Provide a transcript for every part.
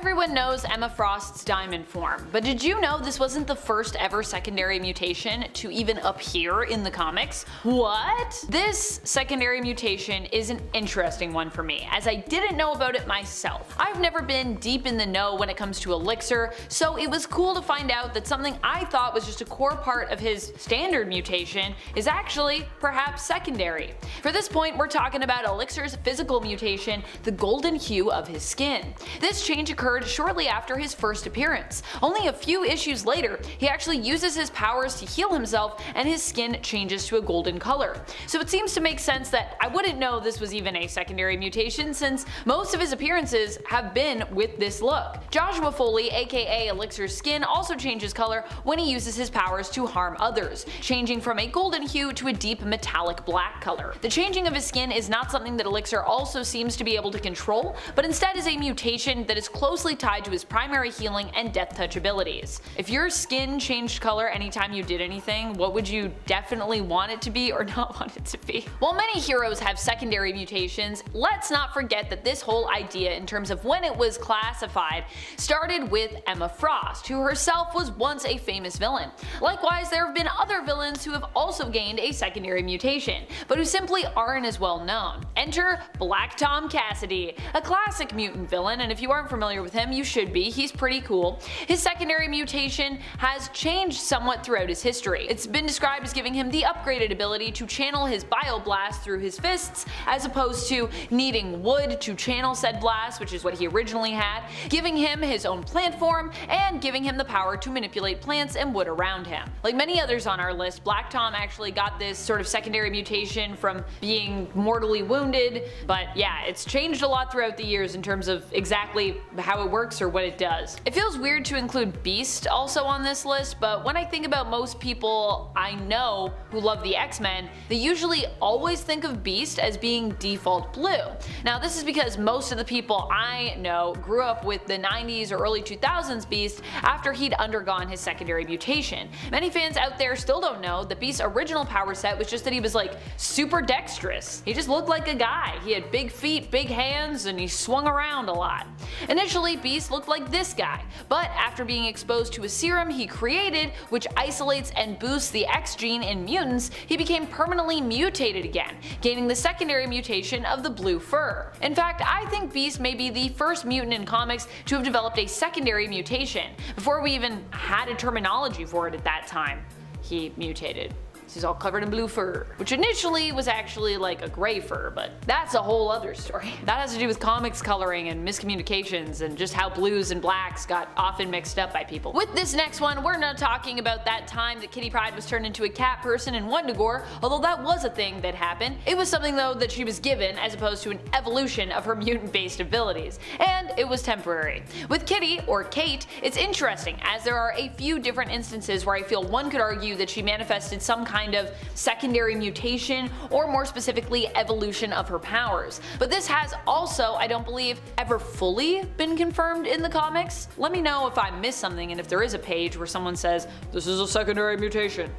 Everyone knows Emma Frost's diamond form, but did you know this wasn't the first ever secondary mutation to even appear in the comics? What? This secondary mutation is an interesting one for me, as I didn't know about it myself. I've never been deep in the know when it comes to Elixir, so it was cool to find out that something I thought was just a core part of his standard mutation is actually perhaps secondary. For this point, we're talking about Elixir's physical mutation, the golden hue of his skin. This change occurred shortly after his first appearance. Only a few issues later, he actually uses his powers to heal himself and his skin changes to a golden color. So it seems to make sense that I wouldn't know this was even a secondary mutation, since most of his appearances have been with this look. Joshua Foley, aka Elixir's skin, also changes color when he uses his powers to harm others, changing from a golden hue to a deep metallic black color. The changing of his skin is not something that Elixir also seems to be able to control, but instead is a mutation that is closely tied to his primary healing and death touch abilities. If your skin changed color anytime you did anything, what would you definitely want it to be or not want it to be? While many heroes have secondary mutations, let's not forget that this whole idea in terms of when it was classified started with Emma Frost, who herself was once a famous villain. Likewise, there have been other villains who have also gained a secondary mutation, but who simply aren't as well known. Enter Black Tom Cassidy, a classic mutant villain, and if you aren't familiar with him, you should be. He's pretty cool. His secondary mutation has changed somewhat throughout his history. It's been described as giving him the upgraded ability to channel his bioblast through his fists, as opposed to needing wood to channel said blast, which is what he originally had, giving him his own plant form, and giving him the power to manipulate plants and wood around him. Like many others on our list, Black Tom actually got this sort of secondary mutation from being mortally wounded, but yeah, it's changed a lot throughout the years in terms of exactly how it works or what it does. It feels weird to include Beast also on this list, but when I think about most people I know who love the X-Men, they usually always think of Beast as being default blue. Now this is because most of the people I know grew up with the 90s or early 2000s Beast after he'd undergone his secondary mutation. Many fans out there still don't know that Beast's original power set was just that he was like super dexterous. He just looked like a guy. He had big feet, big hands, and he swung around a lot. Initially, Beast looked like this guy, but after being exposed to a serum he created, which isolates and boosts the X gene in mutants, he became permanently mutated again, gaining the secondary mutation of the blue fur. In fact, I think Beast may be the first mutant in comics to have developed a secondary mutation, before we even had a terminology for it at that time. He mutated. He's all covered in blue fur, which initially was actually like a gray fur, but that's a whole other story. That has to do with comics coloring and miscommunications and just how blues and blacks got often mixed up by people. With this next one, we're not talking about that time that Kitty Pryde was turned into a cat person in Wundagore, although that was a thing that happened. It was something though that she was given as opposed to an evolution of her mutant-based abilities, and it was temporary. With Kitty, or Kate, it's interesting as there are a few different instances where I feel one could argue that she manifested some kind of secondary mutation, or more specifically evolution of her powers. But this has also, I don't believe, ever fully been confirmed in the comics. Let me know if I missed something and if there is a page where someone says, this is a secondary mutation.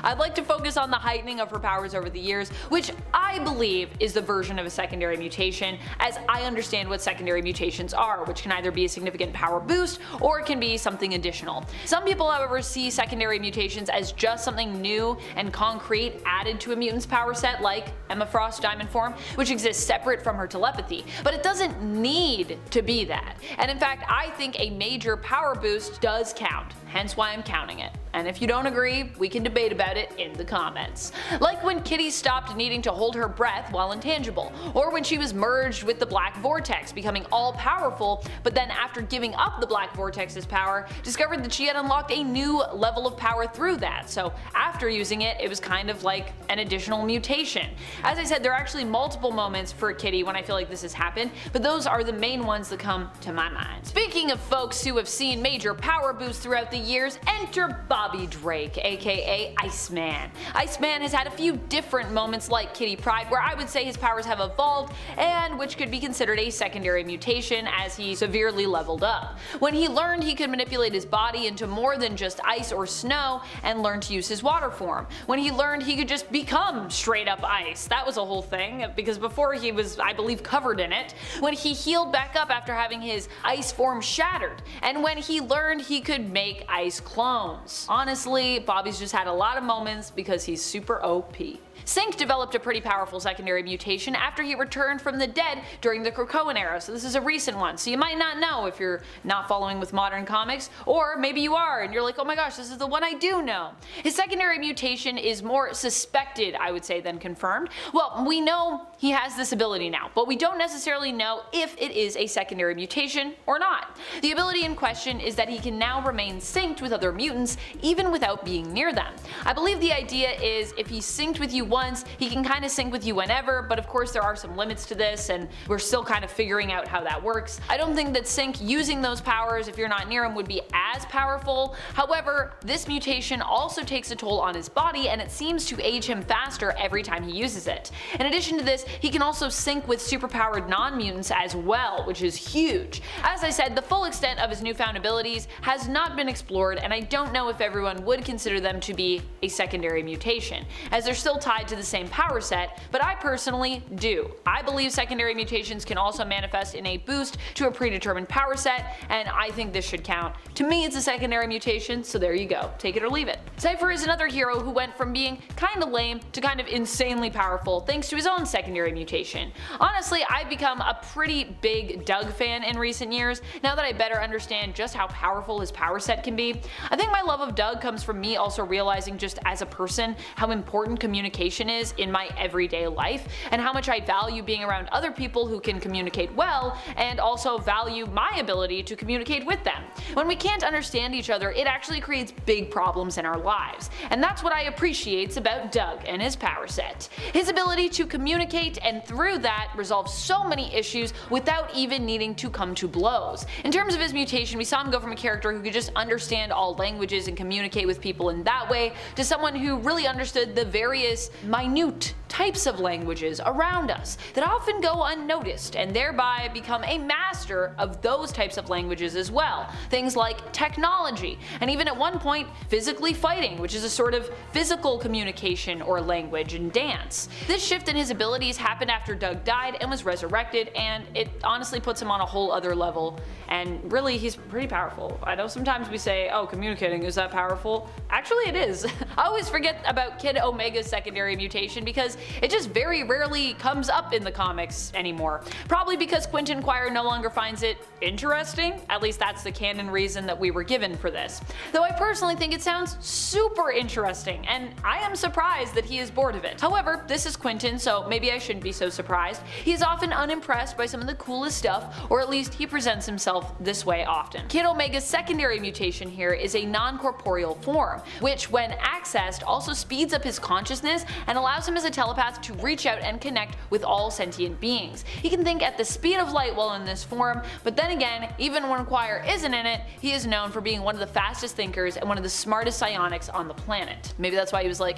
I'd like to focus on the heightening of her powers over the years, which I believe is the version of a secondary mutation, as I understand what secondary mutations are, which can either be a significant power boost or it can be something additional. Some people, however, see secondary mutations as just something new and concrete added to a mutant's power set, like Emma Frost's diamond form, which exists separate from her telepathy, but it doesn't need to be that. And in fact, I think a major power boost does count, hence why I'm counting it. And if you don't agree, we can debate about it in the comments. Like when Kitty stopped needing to hold her breath while intangible, or when she was merged with the Black Vortex, becoming all-powerful, but then after giving up the Black Vortex's power, discovered that she had unlocked a new level of power through that, so after using it, it was kind of like an additional mutation. As I said, there are actually multiple moments for Kitty when I feel like this has happened, but those are the main ones that come to my mind. Speaking of folks who have seen major power boosts throughout the years, enter Bobby Drake, aka Iceman. Iceman has had a few different moments like Kitty Pryde where I would say his powers have evolved, and which could be considered a secondary mutation as he severely leveled up. When he learned he could manipulate his body into more than just ice or snow and learned to use his water form. form, when he learned he could just become straight up ice. That was a whole thing, because before he was, I believe, covered in it. When he healed back up after having his ice form shattered, and when he learned he could make ice clones. Honestly, Bobby's just had a lot of moments because he's super OP. Sync developed a pretty powerful secondary mutation after he returned from the dead during the Krakoan era, so this is a recent one, so you might not know if you're not following with modern comics, or maybe you are and you're like, oh my gosh, this is the one I do know. His secondary mutation is more suspected, I would say, than confirmed. Well, we know he has this ability now, but we don't necessarily know if it is a secondary mutation or not. The ability in question is that he can now remain synced with other mutants even without being near them. I believe the idea is if he's synced with you once, he can kind of sync with you whenever, but of course there are some limits to this and we're still kind of figuring out how that works. I don't think that sync using those powers if you're not near him would be as powerful. However, this mutation also takes a toll on his body and it seems to age him faster every time he uses it. In addition to this, he can also sync with superpowered non-mutants as well, which is huge. As I said, the full extent of his newfound abilities has not been explored, and I don't know if everyone would consider them to be a secondary mutation, as they're still tied to the same power set, but I personally do. I believe secondary mutations can also manifest in a boost to a predetermined power set, and I think this should count. To me, it's a secondary mutation, so there you go. Take it or leave it. Cypher is another hero who went from being kinda lame to kind of insanely powerful thanks to his own secondary mutation. Honestly, I've become a pretty big Doug fan in recent years, now that I better understand just how powerful his power set can be. I think my love of Doug comes from me also realizing just as a person how important communication is in my everyday life, and how much I value being around other people who can communicate well, and also value my ability to communicate with them. When we can't understand each other, it actually creates big problems in our lives, and that's what I appreciate about Doug and his power set. His ability to communicate and through that resolve so many issues without even needing to come to blows. In terms of his mutation, we saw him go from a character who could just understand all languages and communicate with people in that way, to someone who really understood the various minute types of languages around us that often go unnoticed, and thereby become a master of those types of languages as well. Things like technology, and even at one point physically fighting, which is a sort of physical communication or language and dance. This shift in his abilities happened after Doug died and was resurrected, and it honestly puts him on a whole other level, and really he's pretty powerful. I know sometimes we say, oh, communicating, is that powerful? Actually it is. I always forget about Kid Omega's secondary mutation because it just very rarely comes up in the comics anymore. Probably because Quentin Quire no longer finds it interesting, at least that's the canon reason that we were given for this. Though I personally think it sounds super interesting, and I am surprised that he is bored of it. However, this is Quentin, so maybe I shouldn't be so surprised. He is often unimpressed by some of the coolest stuff, or at least he presents himself this way often. Kid Omega's secondary mutation here is a non-corporeal form, which when accessed also speeds up his consciousness and allows him as a telepath to reach out and connect with all sentient beings. He can think at the speed of light while in this form, but then again, even when Quire isn't in it, he is known for being one of the fastest thinkers and one of the smartest psionics on the planet. Maybe that's why he was like,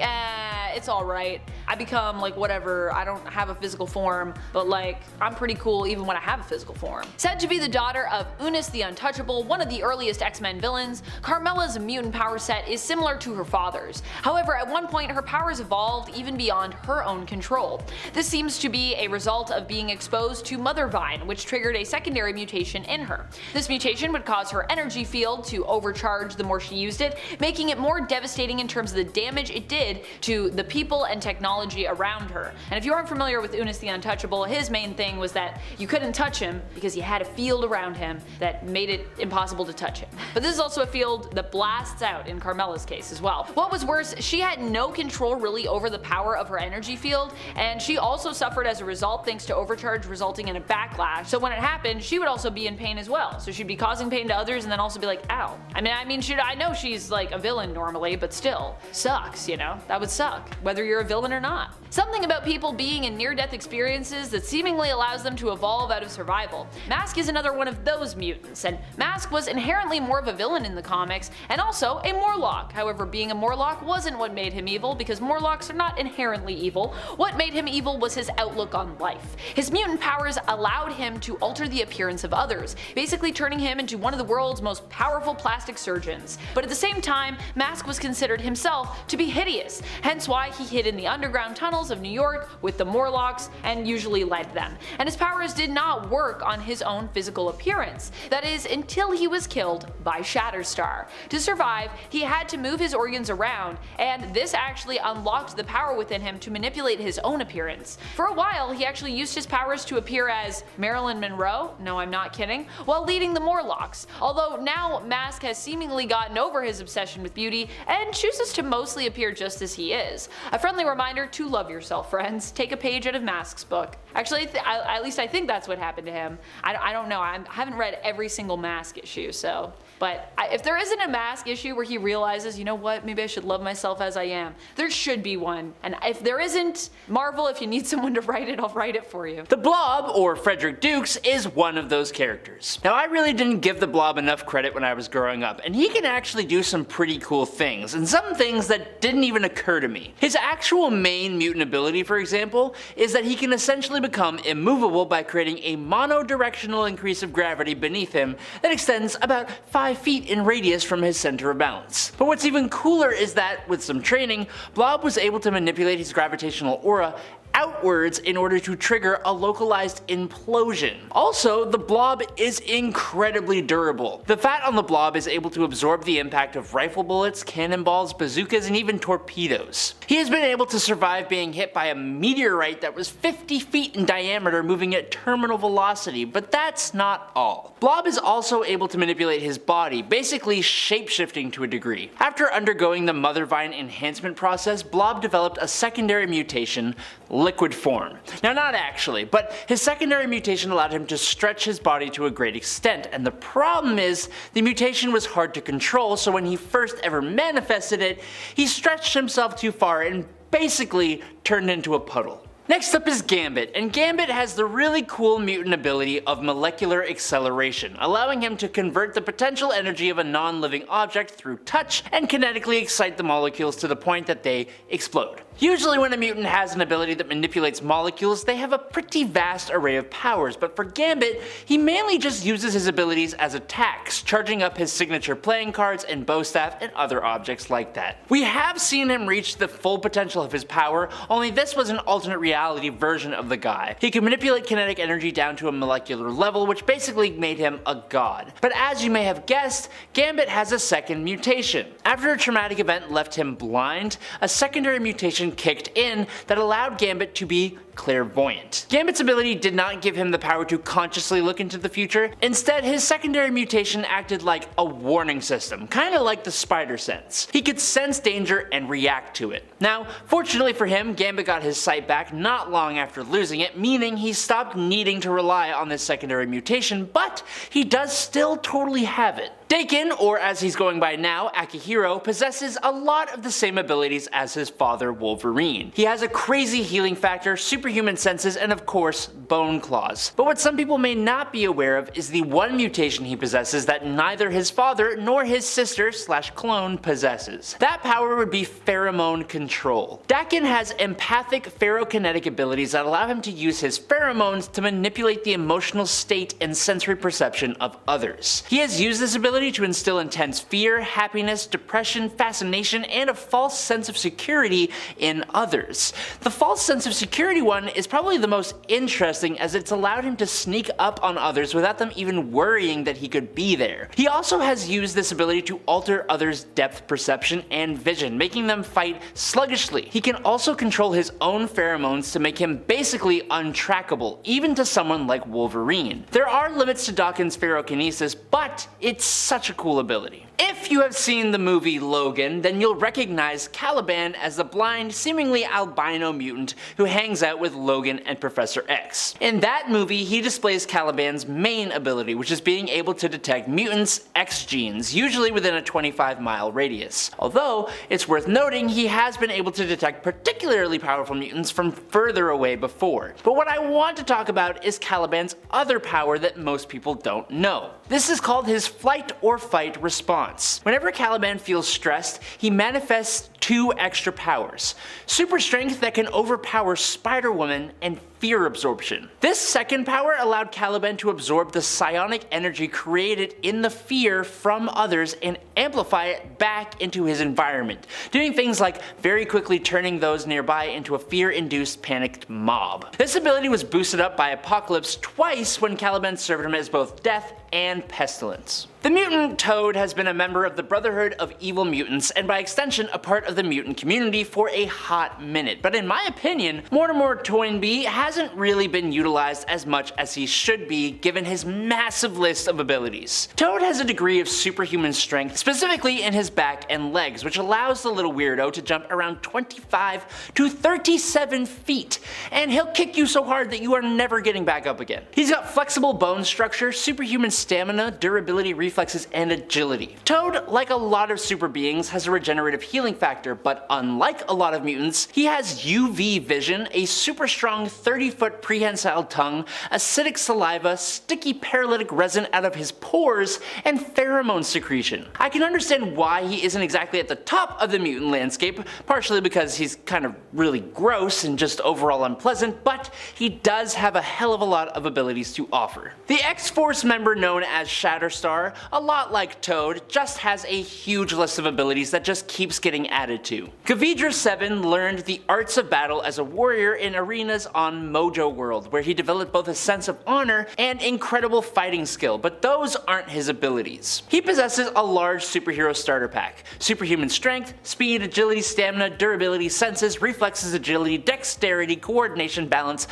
it's alright. I become like whatever, I don't have a physical form, but like, I'm pretty cool even when I have a physical form. Said to be the daughter of Unis the Untouchable, one of the earliest X-Men villains, Carmela's mutant power set is similar to her father's. However, at one point her powers evolved even beyond her own control. This seems to be a result of being exposed to Mother Vine, which triggered a secondary mutation in her. This mutation would cause her energy field to overcharge the more she used it, making it more devastating in terms of the damage it did to the people and technology around her. And if you aren't familiar with Unis the Untouchable, his main thing was that you couldn't touch him because he had a field around him that made it impossible to touch him. But this is also a field that blasts out in Carmela's case as well. What was worse, she had no control really over the power of her energy field, and she also suffered as a result thanks to overcharge resulting in a backlash. So when it happened, she would also be in pain as well. So she'd be causing pain to others and then also be like, ow. I mean, I know she's like a villain normally, but still, sucks, you know? That would suck, whether you're a villain or not. Something about people being in near-death experiences that seemingly allows them to evolve out of survival. Masque is another one of those mutants, and Masque was inherently more of a villain in the comics, and also a Morlock. However, being a Morlock wasn't what made him evil, because Morlocks are not inherently evil. evil. What made him evil was his outlook on life. His mutant powers allowed him to alter the appearance of others, basically turning him into one of the world's most powerful plastic surgeons. But at the same time, Masque was considered himself to be hideous, hence why he hid in the underground tunnels of New York with the Morlocks and usually led them. And his powers did not work on his own physical appearance. That is, until he was killed by Shatterstar. To survive, he had to move his organs around, and this actually unlocked the power within him to manipulate his own appearance. For a while, he actually used his powers to appear as Marilyn Monroe, no I'm not kidding, while leading the Morlocks. Although now Masque has seemingly gotten over his obsession with beauty and chooses to mostly appear just as he is. A friendly reminder to love yourself, friends. Take a page out of Masque's book. Actually, at least I think that's what happened to him. I don't know, I haven't read every single Masque issue, so. But if there isn't a Masque issue where he realizes, you know what, maybe I should love myself as I am, there should be one. And if there isn't, Marvel, if you need someone to write it, I'll write it for you. The Blob, or Frederick Dukes, is one of those characters. Now I really didn't give the Blob enough credit when I was growing up, and he can actually do some pretty cool things, and some things that didn't even occur to me. His actual main mutant ability, for example, is that he can essentially become immovable by creating a monodirectional increase of gravity beneath him that extends about 5 feet in radius from his center of balance. But what's even cooler is that, with some training, Blob was able to manipulate his gravitational aura outwards in order to trigger a localized implosion. Also, the Blob is incredibly durable. The fat on the Blob is able to absorb the impact of rifle bullets, cannonballs, bazookas, and even torpedoes. He has been able to survive being hit by a meteorite that was 50 feet in diameter moving at terminal velocity, but that's not all. Blob is also able to manipulate his body, basically shapeshifting to a degree. After undergoing the Mothervine enhancement process, Blob developed a secondary mutation, liquid form. Now not actually, but his secondary mutation allowed him to stretch his body to a great extent, and the problem is the mutation was hard to control, so when he first ever manifested it, he stretched himself too far and basically turned into a puddle. Next up is Gambit, and Gambit has the really cool mutant ability of molecular acceleration, allowing him to convert the potential energy of a non-living object through touch and kinetically excite the molecules to the point that they explode. Usually when a mutant has an ability that manipulates molecules, they have a pretty vast array of powers, but for Gambit, he mainly just uses his abilities as attacks, charging up his signature playing cards and bow staff and other objects like that. We have seen him reach the full potential of his power, only this was an alternate reality version of the guy. He could manipulate kinetic energy down to a molecular level, which basically made him a god. But as you may have guessed, Gambit has a second mutation. After a traumatic event left him blind, a secondary mutation kicked in that allowed Gambit to be clairvoyant. Gambit's ability did not give him the power to consciously look into the future. Instead, his secondary mutation acted like a warning system, kinda like the spider sense. He could sense danger and react to it. Now, fortunately for him, Gambit got his sight back not long after losing it, meaning he stopped needing to rely on this secondary mutation, but he does still totally have it. Daken, or as he's going by now, Akihiro, possesses a lot of the same abilities as his father Wolverine. He has a crazy healing factor, superhuman senses, and of course, bone claws. But what some people may not be aware of is the one mutation he possesses that neither his father nor his sister / clone possesses. That power would be pheromone control. Daken has empathic pherokinetic abilities that allow him to use his pheromones to manipulate the emotional state and sensory perception of others. He has used this ability to instill intense fear, happiness, depression, fascination, and a false sense of security in others. The false sense of security one is probably the most interesting, as it's allowed him to sneak up on others without them even worrying that he could be there. He also has used this ability to alter others' depth perception and vision, making them fight sluggishly. He can also control his own pheromones to make him basically untrackable, even to someone like Wolverine. There are limits to Daken's pherokinesis, but it's such a cool ability. If you have seen the movie Logan, then you'll recognize Caliban as the blind, seemingly albino mutant who hangs out with Logan and Professor X. In that movie, he displays Caliban's main ability, which is being able to detect mutants' X genes, usually within a 25-mile radius. Although, it's worth noting he has been able to detect particularly powerful mutants from further away before. But what I want to talk about is Caliban's other power that most people don't know. This is called his flight or fight response. mutants. Whenever Caliban feels stressed, he manifests 2 extra powers: super strength that can overpower Spider-Woman, and fear absorption. This second power allowed Caliban to absorb the psionic energy created in the fear from others and amplify it back into his environment, doing things like very quickly turning those nearby into a fear-induced panicked mob. This ability was boosted up by Apocalypse twice when Caliban served him as both Death and Pestilence. The mutant Toad has been a member of the Brotherhood of Evil Mutants, and by extension a part of the mutant community for a hot minute, but in my opinion, Mortimer Toynbee hasn't really been utilized as much as he should be given his massive list of abilities. Toad has a degree of superhuman strength, specifically in his back and legs, which allows the little weirdo to jump around 25 to 37 feet, and he'll kick you so hard that you are never getting back up again. He's got flexible bone structure, superhuman stamina, durability, reflexes, and agility. Toad, like a lot of super beings, has a regenerative healing factor, but unlike a lot of mutants, he has UV vision, a super strong 30-foot prehensile tongue, acidic saliva, sticky paralytic resin out of his pores, and pheromone secretion. I can understand why he isn't exactly at the top of the mutant landscape, partially because he's kind of really gross and just overall unpleasant, but he does have a hell of a lot of abilities to offer. The X-Force member known as Shatterstar, a lot like Toad, just has a huge list of abilities that just keeps getting added to. Kavidra 7 learned the arts of battle as a warrior in arenas on Mojo World, where he developed both a sense of honor and incredible fighting skill, but those aren't his abilities. He possesses a large superhero starter pack: superhuman strength, speed, agility, stamina, durability, senses, reflexes, agility, dexterity, coordination, balance,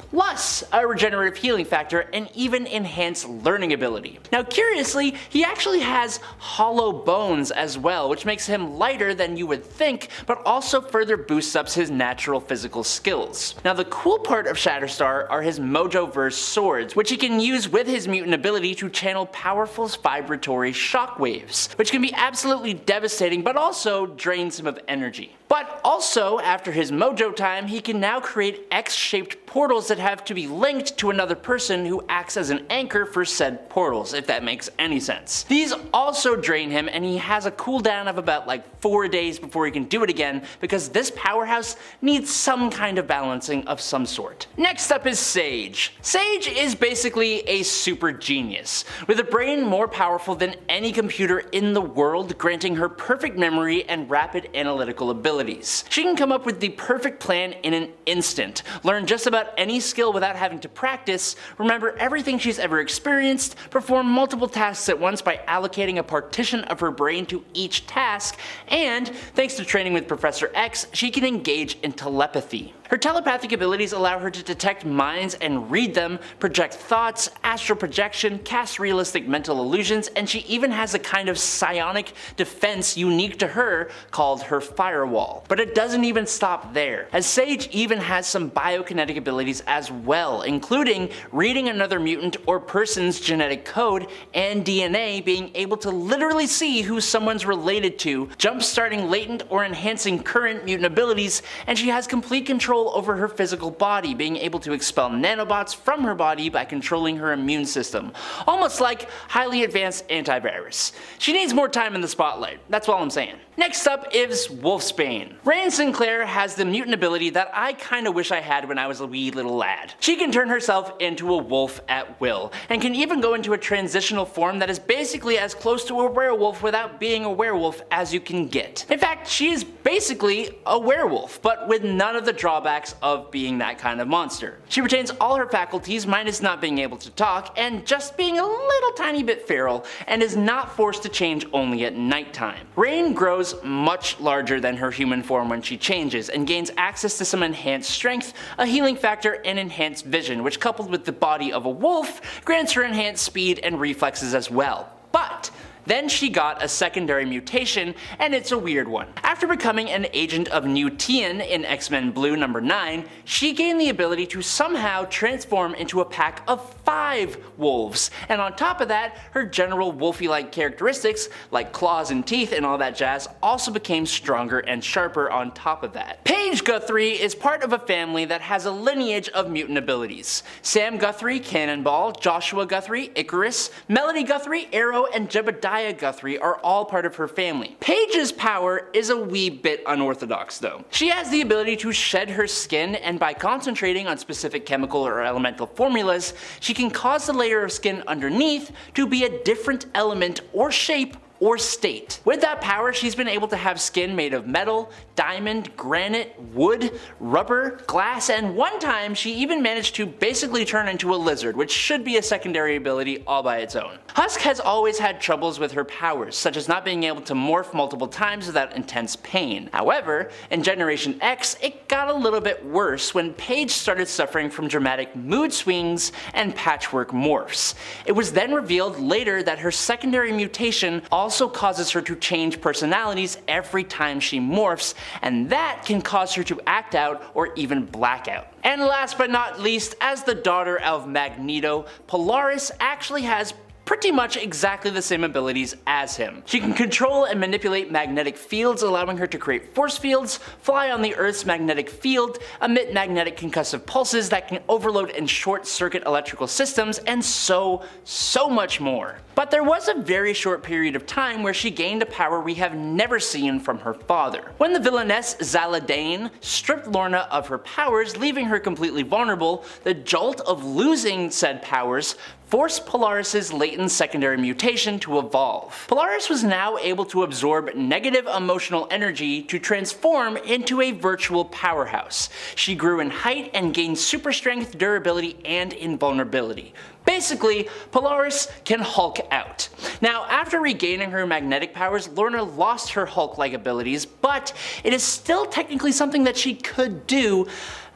plus a regenerative healing factor and even enhanced learning ability. Now curiously, he actually has hollow bones as well, which makes him lighter than you would think, but also further boosts up his natural physical skills. Now the cool part of Shatterstar are his Mojoverse swords, which he can use with his mutant ability to channel powerful vibratory shockwaves, which can be absolutely devastating but also drains him of energy. But also, after his Mojo time, he can now create X-shaped portals that have to be linked to another person who acts as an anchor for said portals, if that makes any sense. These also drain him, and he has a cooldown of about like 4 days before he can do it again, because this powerhouse needs some kind of balancing of some sort. Next up is Sage. Sage is basically a super genius, with a brain more powerful than any computer in the world, granting her perfect memory and rapid analytical abilities. She can come up with the perfect plan in an instant, learn just about any skill without having to practice, remember everything she's ever experienced, perform multiple tasks at once by allocating a partition of her brain to each task, and, thanks to training with Professor X, she can engage in telepathy. Her telepathic abilities allow her to detect minds and read them, project thoughts, astral projection, cast realistic mental illusions, and she even has a kind of psionic defense unique to her called her firewall. But it doesn't even stop there, as Sage even has some biokinetic abilities as well, including reading another mutant or person's genetic code and DNA, being able to literally see who someone's related to, jump-starting latent or enhancing current mutant abilities, and she has complete control over her physical body, being able to expel nanobots from her body by controlling her immune system, almost like highly advanced antivirus. She needs more time in the spotlight, that's all I'm saying. Next up is Wolfsbane. Rain Sinclair has the mutant ability that I kinda wish I had when I was a wee little lad. She can turn herself into a wolf at will, and can even go into a transitional form that is basically as close to a werewolf without being a werewolf as you can get. In fact, she is basically a werewolf, but with none of the drawbacks of being that kind of monster. She retains all her faculties minus not being able to talk and just being a little tiny bit feral, and is not forced to change only at nighttime. Rain grows much larger than her human form when she changes, and gains access to some enhanced strength, a healing factor, and enhanced vision, which coupled with the body of a wolf grants her enhanced speed and reflexes as well. But then she got a secondary mutation, and it's a weird one. After becoming an agent of Mutian in X-Men Blue number 9, she gained the ability to somehow transform into a pack of 5 wolves, and on top of that, her general wolfy-like characteristics, like claws and teeth and all that jazz, also became stronger and sharper on top of that. Paige Guthrie is part of a family that has a lineage of mutant abilities. Sam Guthrie, Cannonball, Joshua Guthrie, Icarus, Melody Guthrie, Arrow, and Jebediah Aya Guthrie are all part of her family. Paige's power is a wee bit unorthodox though. She has the ability to shed her skin, and by concentrating on specific chemical or elemental formulas, she can cause the layer of skin underneath to be a different element or shape or state. With that power, she's been able to have skin made of metal, diamond, granite, wood, rubber, glass, and one time she even managed to basically turn into a lizard, which should be a secondary ability all by its own. Husk has always had troubles with her powers, such as not being able to morph multiple times without intense pain. However, in Generation X, it got a little bit worse when Paige started suffering from dramatic mood swings and patchwork morphs. It was then revealed later that her secondary mutation also causes her to change personalities every time she morphs, and that can cause her to act out or even black out. And last but not least, as the daughter of Magneto, Polaris actually has pretty much exactly the same abilities as him. She can control and manipulate magnetic fields, allowing her to create force fields, fly on the Earth's magnetic field, emit magnetic concussive pulses that can overload and short circuit electrical systems, and so much more. But there was a very short period of time where she gained a power we have never seen from her father. When the villainess Zaladane stripped Lorna of her powers, leaving her completely vulnerable, the jolt of losing said powers forced Polaris' latent secondary mutation to evolve. Polaris was now able to absorb negative emotional energy to transform into a virtual powerhouse. She grew in height and gained super strength, durability, and invulnerability. Basically, Polaris can Hulk out. Now, after regaining her magnetic powers, Lorna lost her Hulk-like abilities, but it is still technically something that she could do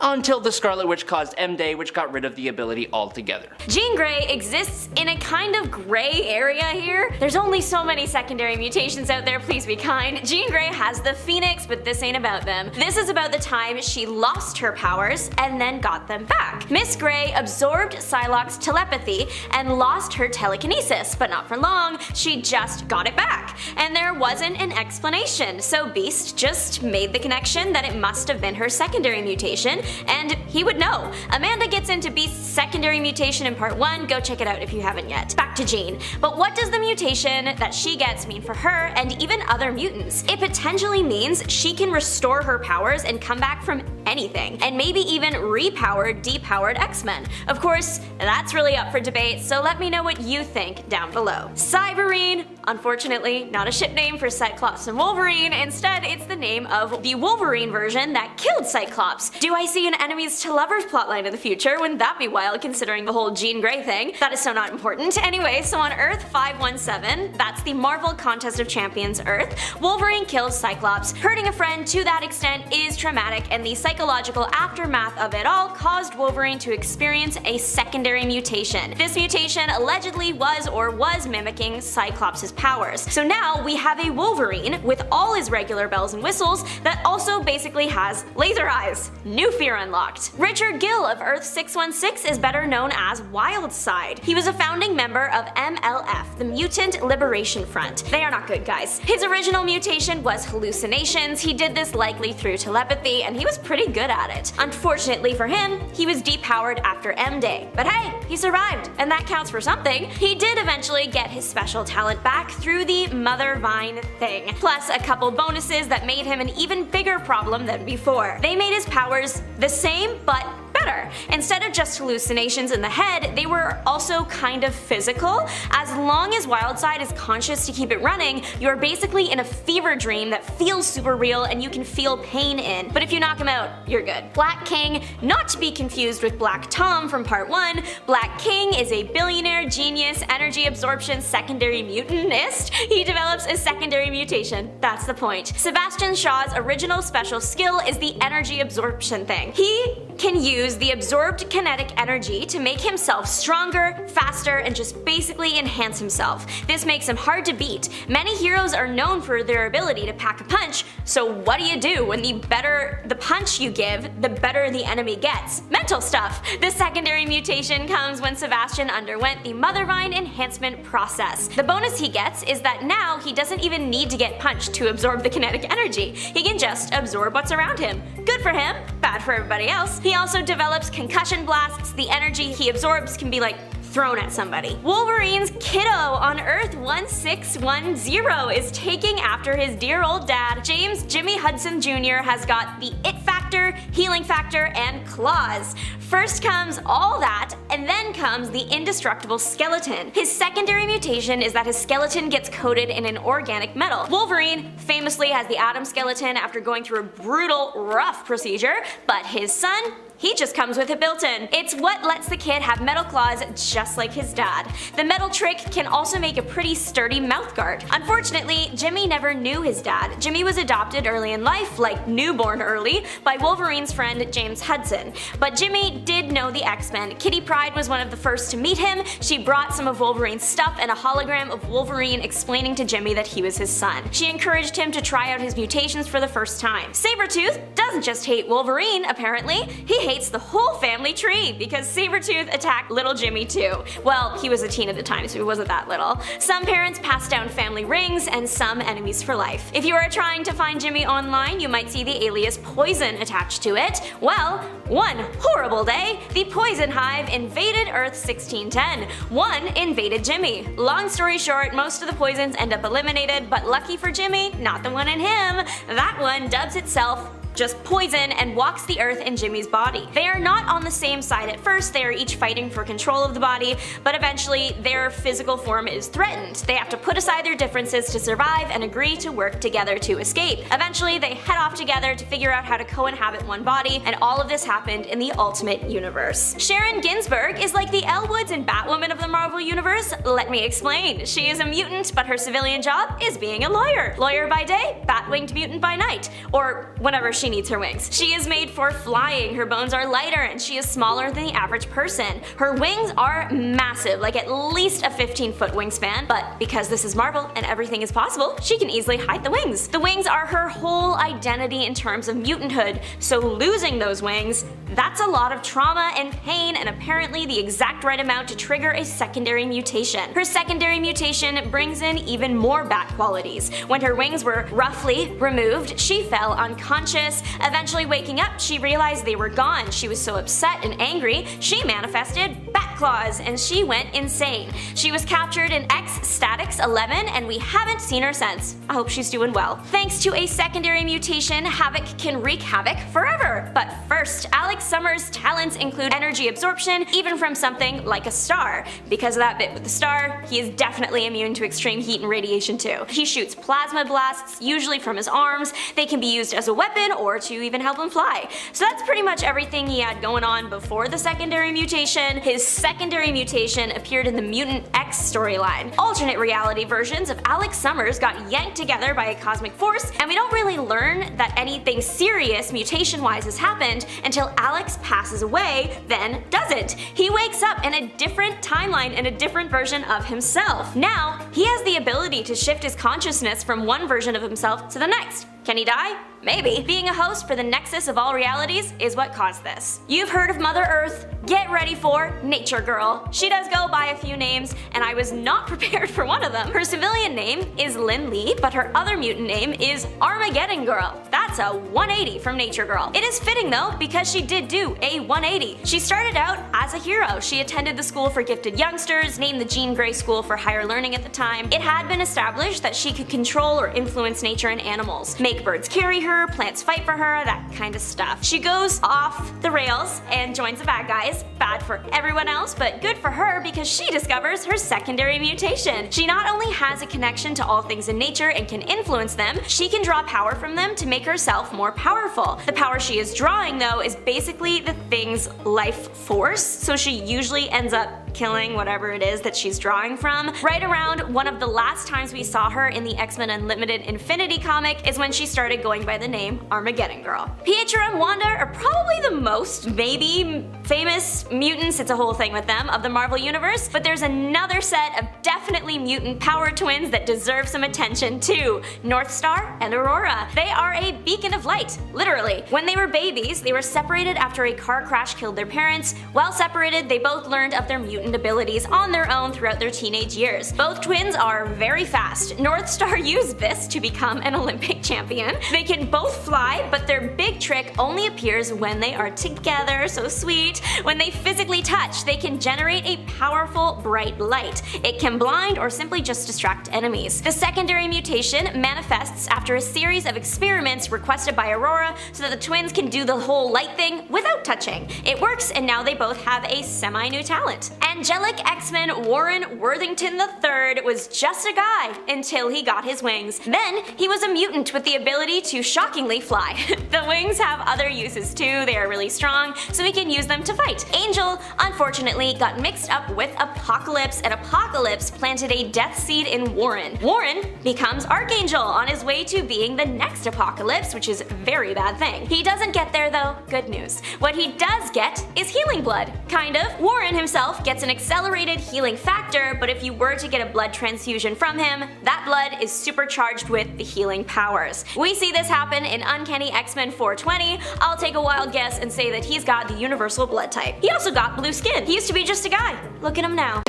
until the Scarlet Witch caused M-Day, which got rid of the ability altogether. Jean Grey exists in a kind of gray area here. There's only so many secondary mutations out there, please be kind. Jean Grey has the Phoenix, but this ain't about them. This is about the time she lost her powers and then got them back. Miss Grey absorbed Psylocke's telepathy and lost her telekinesis, but not for long, she just got it back. And there wasn't an explanation, so Beast just made the connection that it must have been her secondary mutation, and he would know. Amanda gets into Beast's secondary mutation in part 1, go check it out if you haven't yet. Back to Jean. But what does the mutation that she gets mean for her and even other mutants? It potentially means she can restore her powers and come back from anything, and maybe even repower depowered X-Men. Of course, that's really up for debate, so let me know what you think down below. Cyberine, unfortunately not a ship name for Cyclops and Wolverine, instead it's the name of the Wolverine version that killed Cyclops. Do I see an enemies to lovers plotline in the future? Wouldn't that be wild considering the whole Jean Grey thing? That is so not important. Anyway, so on Earth 517, that's the Marvel Contest of Champions Earth, Wolverine kills Cyclops. Hurting a friend to that extent is traumatic, and the psychological aftermath of it all caused Wolverine to experience a secondary mutation. This mutation allegedly was mimicking Cyclops' powers. So now we have a Wolverine with all his regular bells and whistles that also basically has laser eyes. New fear unlocked. Richard Gill of Earth 616 is better known as Wildside. He was a founding member of MLF, the Mutant Liberation Front. They are not good, guys. His original mutation was hallucinations. He did this likely through telepathy, and he was pretty good at it. Unfortunately for him, he was depowered after M-Day. But hey, he survived, and that counts for something. He did eventually get his special talent back through the Mother Vine thing, plus a couple bonuses that made him an even bigger problem than before. They made his powers the same, but better. Instead of just hallucinations in the head, they were also kind of physical. As long as Wildside is conscious to keep it running, you're basically in a fever dream that feels super real and you can feel pain in. But if you knock him out, you're good. Black King, not to be confused with Black Tom from part 1, Black King is a billionaire, genius, energy absorption secondary mutanist. He develops a secondary mutation. That's the point. Sebastian Shaw's original special skill is the energy absorption thing. He can use the absorbed kinetic energy to make himself stronger, faster, and just basically enhance himself. This makes him hard to beat. Many heroes are known for their ability to pack a punch, so what do when the better the punch you give, the better the enemy gets? Mental stuff! The secondary mutation comes when Sebastian underwent the Mothervine enhancement process. The bonus he gets is that now he doesn't even need to get punched to absorb the kinetic energy. He can just absorb what's around him. Good for him, bad for everybody else. He also develops concussion blasts. The energy he absorbs can be like thrown at somebody. Wolverine's kiddo on Earth 1610 is taking after his dear old dad. James Jimmy Hudson Jr. has got the it factor, healing factor, and claws. First comes all that, and then comes the indestructible skeleton. His secondary mutation is that his skeleton gets coated in an organic metal. Wolverine famously has the atom skeleton after going through a brutal, rough procedure, but his son, he just comes with it built in. It's what lets the kid have metal claws just like his dad. The metal trick can also make a pretty sturdy mouthguard. Unfortunately, Jimmy never knew his dad. Jimmy was adopted early in life, like newborn early, by Wolverine's friend James Hudson. But Jimmy did know the X-Men. Kitty Pryde was one of the first to meet him. She brought some of Wolverine's stuff and a hologram of Wolverine explaining to Jimmy that he was his son. She encouraged him to try out his mutations for the first time. Sabretooth doesn't just hate Wolverine, apparently. He hates the whole family tree because Sabretooth attacked little Jimmy too. Well, he was a teen at the time, so he wasn't that little. Some parents pass down family rings and some enemies for life. If you are trying to find Jimmy online, you might see the alias Poison attached to it. Well, one horrible day, the Poison Hive invaded Earth 1610. One invaded Jimmy. Long story short, most of the poisons end up eliminated, but lucky for Jimmy, not the one in him. That one dubs itself just Poison and walks the earth in Jimmy's body. They are not on the same side at first, they are each fighting for control of the body, but eventually their physical form is threatened. They have to put aside their differences to survive and agree to work together to escape. Eventually they head off together to figure out how to co-inhabit one body, and all of this happened in the Ultimate Universe. Sharon Ginsberg is like the Elle Woods and Batwoman of the Marvel Universe. Let me explain. She is a mutant, but her civilian job is being a lawyer. Lawyer by day, bat-winged mutant by night. Or whenever she needs her wings. She is made for flying, her bones are lighter, and she is smaller than the average person. Her wings are massive, like at least a 15-foot wingspan, but because this is Marvel and everything is possible, she can easily hide the wings. The wings are her whole identity in terms of mutanthood, so losing those wings, that's a lot of trauma and pain, and apparently the exact right amount to trigger a secondary mutation. Her secondary mutation brings in even more bat qualities. When her wings were roughly removed, she fell unconscious. Eventually waking up, she realized they were gone. She was so upset and angry, she manifested bat claws and she went insane. She was captured in X-Statix 11 and we haven't seen her since. I hope she's doing well. Thanks to a secondary mutation, Havok can wreak havoc forever. But first, Alex Summers' talents include energy absorption, even from something like a star. Because of that bit with the star, he is definitely immune to extreme heat and radiation too. He shoots plasma blasts, usually from his arms. They can be used as a weapon or to even help him fly. So that's pretty much everything he had going on before the secondary mutation. His secondary mutation appeared in the Mutant X storyline. Alternate reality versions of Alex Summers got yanked together by a cosmic force, and we don't really learn that anything serious mutation-wise has happened until Alex passes away, then doesn't. He wakes up in a different timeline in a different version of himself. Now, he has the ability to shift his consciousness from one version of himself to the next. Can he die? Maybe. Being a host for the nexus of all realities is what caused this. You've heard of Mother Earth. Get ready for Nature Girl. She does go by a few names, and I was not prepared for one of them. Her civilian name is Lin Lee, but her other mutant name is Armageddon Girl. That's a 180 from Nature Girl. It is fitting though, because she did do a 180. She started out as a hero. She attended the School for Gifted Youngsters, named the Jean Grey School for Higher Learning at the time. It had been established that she could control or influence nature and animals. Make birds carry her, plants fight for her, that kind of stuff. She goes off the rails and joins the bad guys. Bad for everyone else, but good for her because she discovers her secondary mutation. She not only has a connection to all things in nature and can influence them, she can draw power from them to make herself more powerful. The power she is drawing though is basically the thing's life force, so she usually ends up killing whatever it is that she's drawing from. Right around one of the last times we saw her in the X-Men Unlimited Infinity comic is when she started going by the name Armageddon Girl. Pietro and Wanda are probably the most, maybe, famous mutants, it's a whole thing with them, of the Marvel Universe, but there's another set of definitely mutant power twins that deserve some attention too. Northstar and Aurora. They are a beacon of light, literally. When they were babies, they were separated after a car crash killed their parents. While separated, they both learned of their mutant mutant abilities on their own throughout their teenage years. Both twins are very fast. Northstar used this to become an Olympic champion. They can both fly, but their big trick only appears when they are together, so sweet. When they physically touch, they can generate a powerful, bright light. It can blind or simply just distract enemies. The secondary mutation manifests after a series of experiments requested by Aurora so that the twins can do the whole light thing without touching. It works, and now they both have a semi-new talent. Angelic X-Men Warren Worthington III was just a guy until he got his wings. Then he was a mutant with the ability to shockingly fly. The wings have other uses too. They are really strong, so he can use them to fight. Angel, unfortunately, got mixed up with Apocalypse, and Apocalypse planted a death seed in Warren. Warren becomes Archangel on his way to being the next Apocalypse, which is a very bad thing. He doesn't get there though, good news. What he does get is healing blood. Kind of. Warren himself gets an accelerated healing factor, but if you were to get a blood transfusion from him, that blood is supercharged with the healing powers. We see this happen in Uncanny X-Men 420. I'll take a wild guess and say that he's got the universal blood type. He also got blue skin. He used to be just a guy. Look at him now.